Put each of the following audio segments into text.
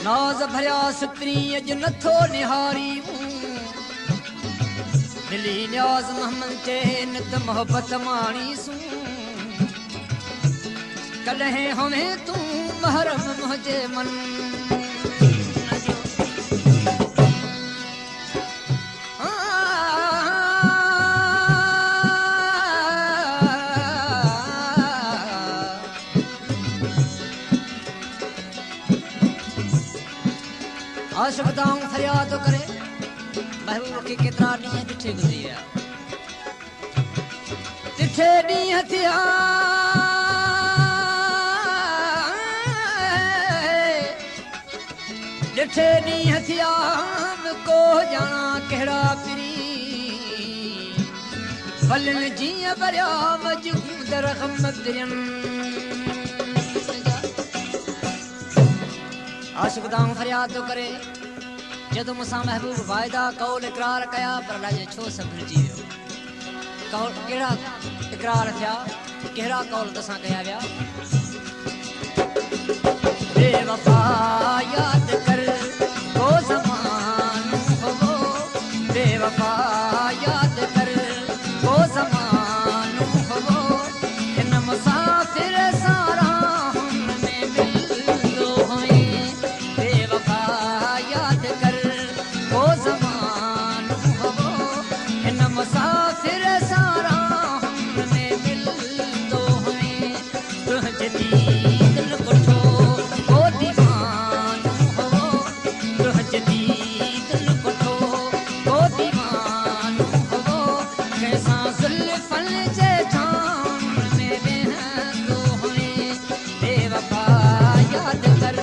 नाज भरिया सुतरी अज नथो निहारी मिली न्याज मोहम्मद चे नित मोहब्बत माणी सू कलहे हमें तू महरम मुझे मन आशिक दाऊं फरियाद करे महबूब के कितना ॾींहं ॾिठे गुज़रिया ॾिठे ॾींहं थिया ॾिठे ॾींहं थिया को ॼाणा कहिड़ा पिरी फलनि जीअं भरिया मजहूद रग़म पिरियनि आशिक दाऊं फरियाद थो करे जदों मूंसां महबूब वाइदा कौल इकरार कया पर अलाए छो सब भुलिजी वियो कौल कहिड़ा इकरार थिया कहिड़ा कौल तसां कया विया बेवफा याद कर वो ज़मानो हो बेवफा याद कर वो ज़मानो हो इन मुसाफिर सारा मुसाफिर सारा हमने मिल दो हमें तुझे दिल कोठो ओ दीवानो हो तुझे दिल कोठो ओ दीवानो हो कैसा जुल्फन जे जान में बहन दो हमें बेवफा याद कर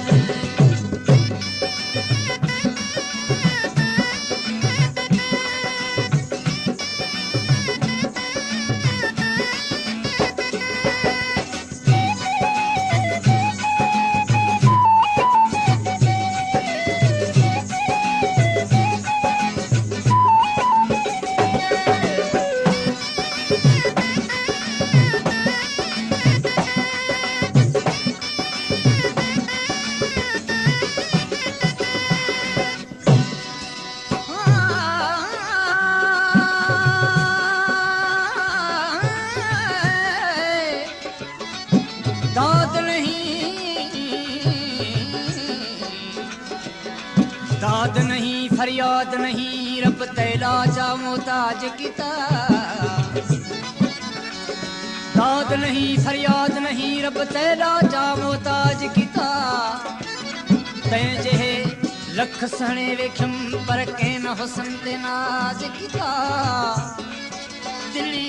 दाद नहीं फरियाद नहीं रब तेरा जा मोहताज किता दाद नहीं फरियाद नहीं रब तेरा जा मोहताज किता तैं जे लख सणे वेखम पर के न हुसन ते नाज किता दिल्ली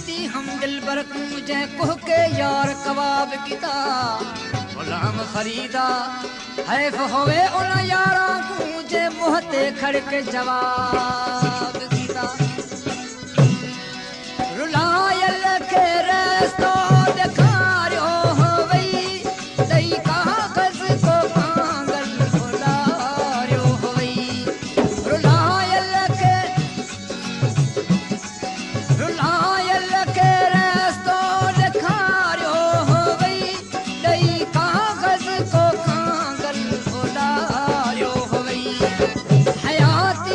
दी हम दिल बरक मुझे कोह के यार कबाब किता गुलाम फरीदा हैफ होवे उन यारा को जे मुंह ते खड़के जवाब किता रुलायल के रस्तो दिखारियो होवई दई कागज को पागल बुलारियो होवई रुलायल के रस्तो दिखारियो होवई दई कागज को कागल बुलारियो होवई हयात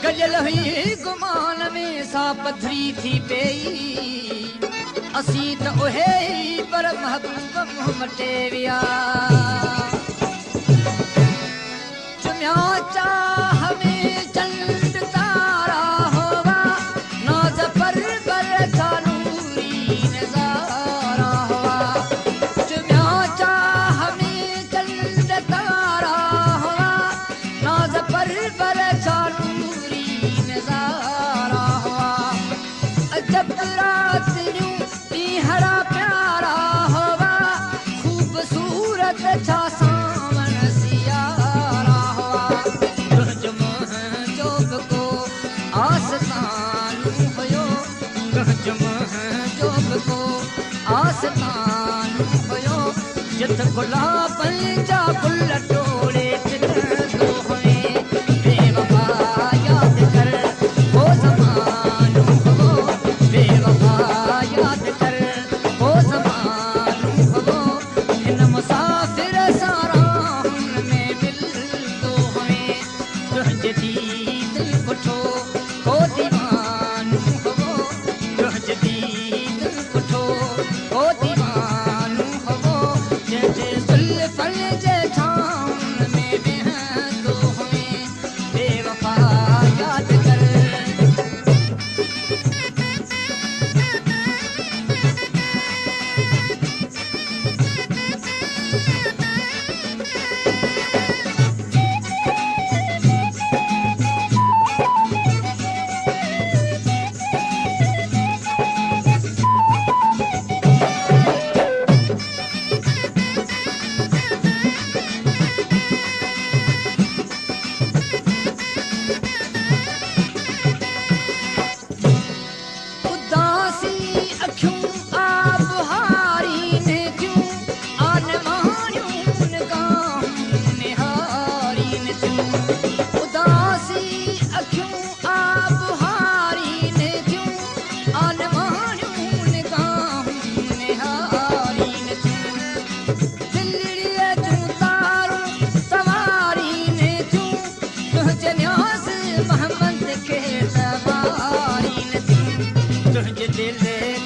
गजल हुई गुमान में सा पथरी थी पई असी त ओहे पर महबूब मुंह मटे विया चुम्या चाह में चंद तारा होवा नाज पर चानूरी नजारा होवा चुम्या चाह में चंद तारा होवा नाज पर चानूरी नजारा होवा अजब रात न्यू हरा प्यारा होवा खूबसूरत छा सावन सियारा होवा तुझम जोब को आसमान हुयो तुझम जोब को आसमान हुयो जित गुलाब जा गुल टोड़े दो हमें बेवफा याद कर वो ज़मानो हो बेवफा याद कर वो ज़मानो हो इन मुसाफिर सारा में मिल दो हमें तुझे दिल पुठो को दीवानो हो तुझे दिल पुठो को दीवानो हो जैसे जुल्फन जे छाँव में बह दो हमें बेवफा याद कर उदासी अखियूं आब हारी ने थियूं आन माणियूं निगाहूं निहारी ने थियूं उदासी अखियूं आब हारी ने थियूं आन माणियूं निगाहूं निहारी ने थियूं दिलड़ीअ जूं तारूं सवारी ने थियूं तुंहिंजे न्याज़ मोहम्मद खे सवारी ने थियूं तुझे दिल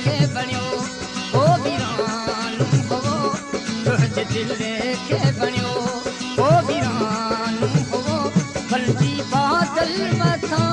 के बनियो ओ वीरान हो तुझे दिल के बनियो ओ वीरान हो बल्कि बादल मथा